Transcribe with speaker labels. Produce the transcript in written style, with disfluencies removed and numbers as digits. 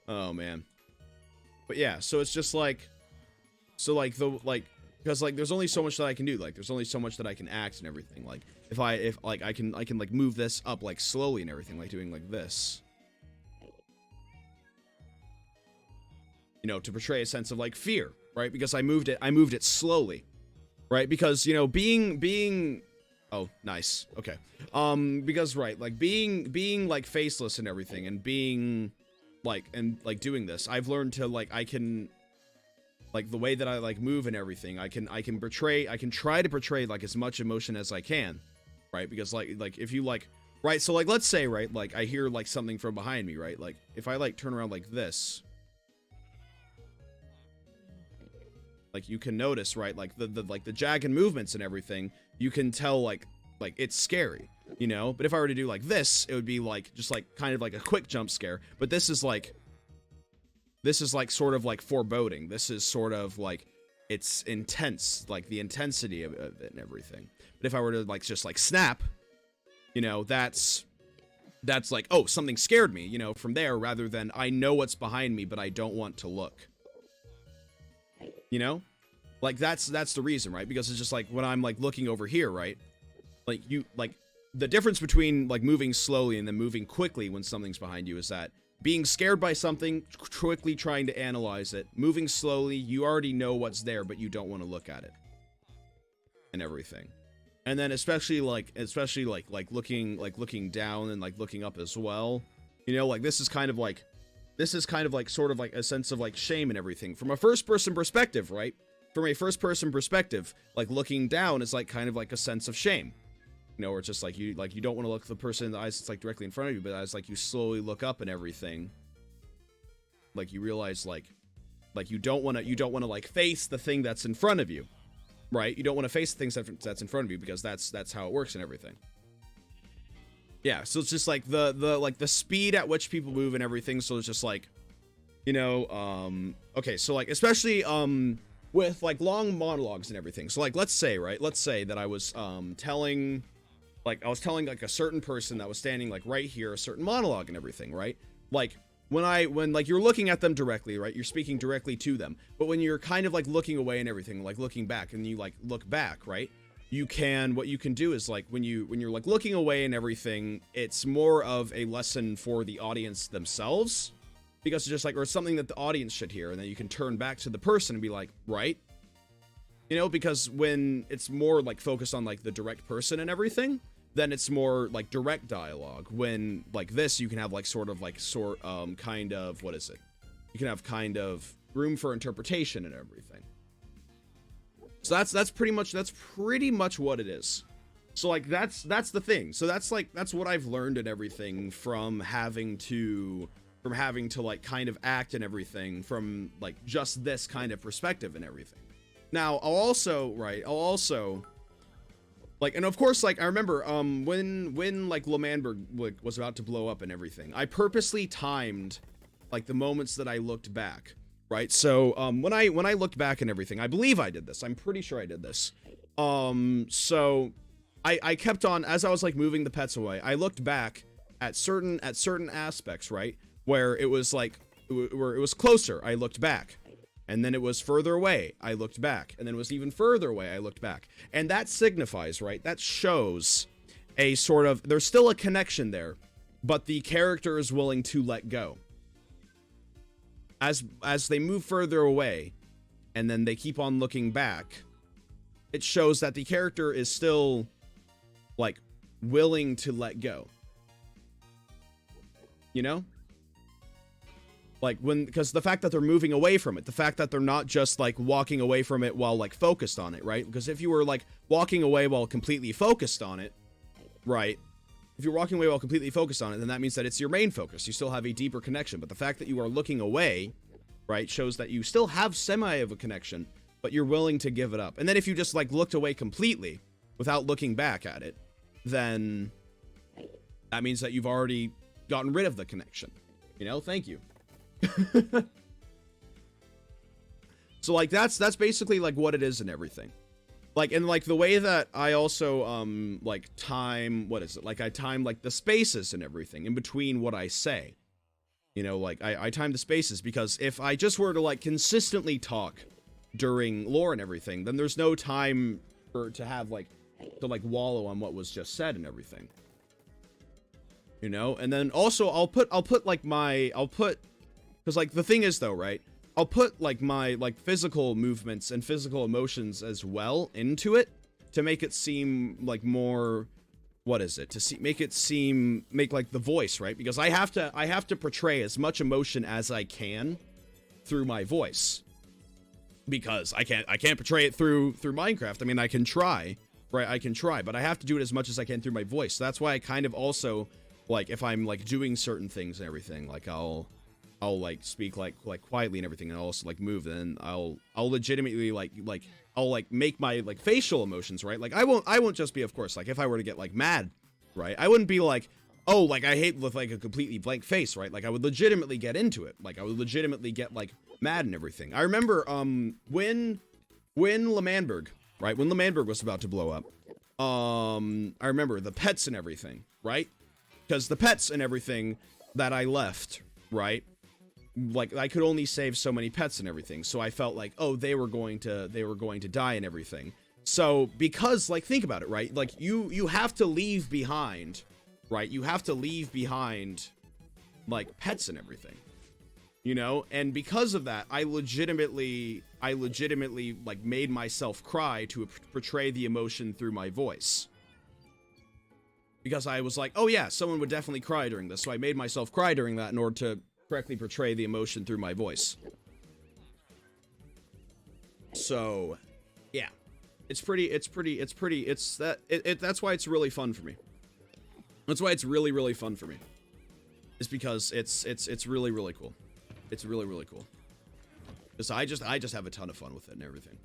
Speaker 1: Oh man. But yeah, so it's just like, so like because like there's only so much that I can do. Like there's only so much that I can act and everything. Like if like I can like move this up like slowly and everything, like doing like this. You know, to portray a sense of like fear, right? Because I moved it slowly, right? Because, you know, being oh, nice. Okay. Because right, like being like faceless and everything and being like doing this, I've learned to like I can like the way that I like move and everything, I can try to portray like as much emotion as I can, right? Because like if you like right, so like let's say right, like I hear like something from behind me, right? Like if I like turn around like this, like you can notice, right, like the jagged movements and everything, you can tell like it's scary, you know? But if I were to do like this, it would be like just like kind of like a quick jump scare. But this is like sort of like foreboding. This is sort of like it's intense, like the intensity of it and everything. But if I were to like just like snap, you know, that's like, oh, something scared me, you know, from there, rather than I know what's behind me but I don't want to look. You know? Like that's the reason, right? Because it's just like when I'm like looking over here, right? Like you like the difference between like moving slowly and then moving quickly when something's behind you is that being scared by something, quickly trying to analyze it, moving slowly, you already know what's there but you don't want to look at it. And everything. And then especially like looking down and like looking up as well. You know, like this is kind of like sort of like a sense of like shame and everything from a first person perspective, right? From a first person perspective, like looking down is like kind of like a sense of shame, you know, where it's just like you don't want to look the person in the eyes that's like directly in front of you, but as like you slowly look up and everything, like you realize like you don't want to like face the thing that's in front of you, right? You don't want to face the things that's in front of you because that's how it works and everything. Yeah, so it's just like the speed at which people move and everything. So it's just like, you know, okay, so like especially with like long monologues and everything. So like let's say that I was telling like a certain person that was standing like right here a certain monologue and everything, right? Like when like you're looking at them directly, right? You're speaking directly to them. But when you're kind of like looking away and everything, like looking back, and you like look back, right? What you can do is like when you're like looking away and everything, it's more of a lesson for the audience themselves, because it's just like, or it's something that the audience should hear, and then you can turn back to the person and be like, right, you know, because when it's more like focused on like the direct person and everything, then it's more like direct dialogue. When like this, you can have like kind of, what is it, you can have kind of room for interpretation and everything. So that's pretty much what it is. So like that's the thing. So that's what I've learned and everything from having to like kind of act and everything from like just this kind of perspective and everything. Now I'll also like, and of course, like I remember when like L'Manberg was about to blow up and everything, I purposely timed like the moments that I looked back. Right, so when I looked back and everything, I believe I did this. I'm pretty sure I did this. So I kept on, as I was like moving the pets away, I looked back at certain aspects, right, where it was like where it was closer. I looked back, and then it was further away. I looked back, and then it was even further away. I looked back, and that signifies, right? That shows a sort of, there's still a connection there, but the character is willing to let go. As they move further away and then they keep on looking back, it shows that the character is still like willing to let go. You know? Like because the fact that they're moving away from it, the fact that they're not just like walking away from it while like focused on it, right? Because if you were like walking away while completely focused on it, right? If you're walking away while completely focused on it, then that means that it's your main focus. You still have a deeper connection. But the fact that you are looking away, right, shows that you still have semi of a connection, but you're willing to give it up. And then if you just like looked away completely without looking back at it, then that means that you've already gotten rid of the connection. You know, thank you. So like that's basically like what it is and everything. Like, and like the way that I also like time, what is it? Like I time like the spaces and everything in between what I say. You know, like, I time the spaces, because if I just were to, like, consistently talk during lore and everything, then there's no time to have, like, to, like, wallow on what was just said and everything. You know? And then also, I'll put, like, because, like, the thing is, though, right? I'll put, like, my, like, physical movements and physical emotions as well into it to make it seem, like, more... What is it? Make like the voice, right? Because I have to portray as much emotion as I can through my voice. Because I can't portray it through Minecraft. I mean, I can try, right? I can try, but I have to do it as much as I can through my voice. So that's why I kind of also, like, if I'm, like, doing certain things and everything, like, I'll like speak like quietly and everything, and I'll also like move, and I'll legitimately I'll like make my like facial emotions, right? Like I won't just be, of course, like if I were to get like mad, right? I wouldn't be like, oh, like I hate with like a completely blank face, right? Like I would legitimately get into it. Like I would legitimately get like mad and everything. I remember when L'Manberg, right? When L'Manberg was about to blow up, I remember the pets and everything, right? Because the pets and everything that I left, right? Like I could only save so many pets and everything, so I felt like, oh, they were going to die and everything. So because, like, think about it, right? Like you have to leave behind, right? You have to leave behind like pets and everything, you know. And because of that, I legitimately like made myself cry to portray the emotion through my voice, because I was like, oh yeah, someone would definitely cry during this, so I made myself cry during that in order to correctly portray the emotion through my voice. So, yeah, that's why it's really fun for me. That's why it's really fun for me. It's because it's really cool. It's really cool. Because I just have a ton of fun with it and everything.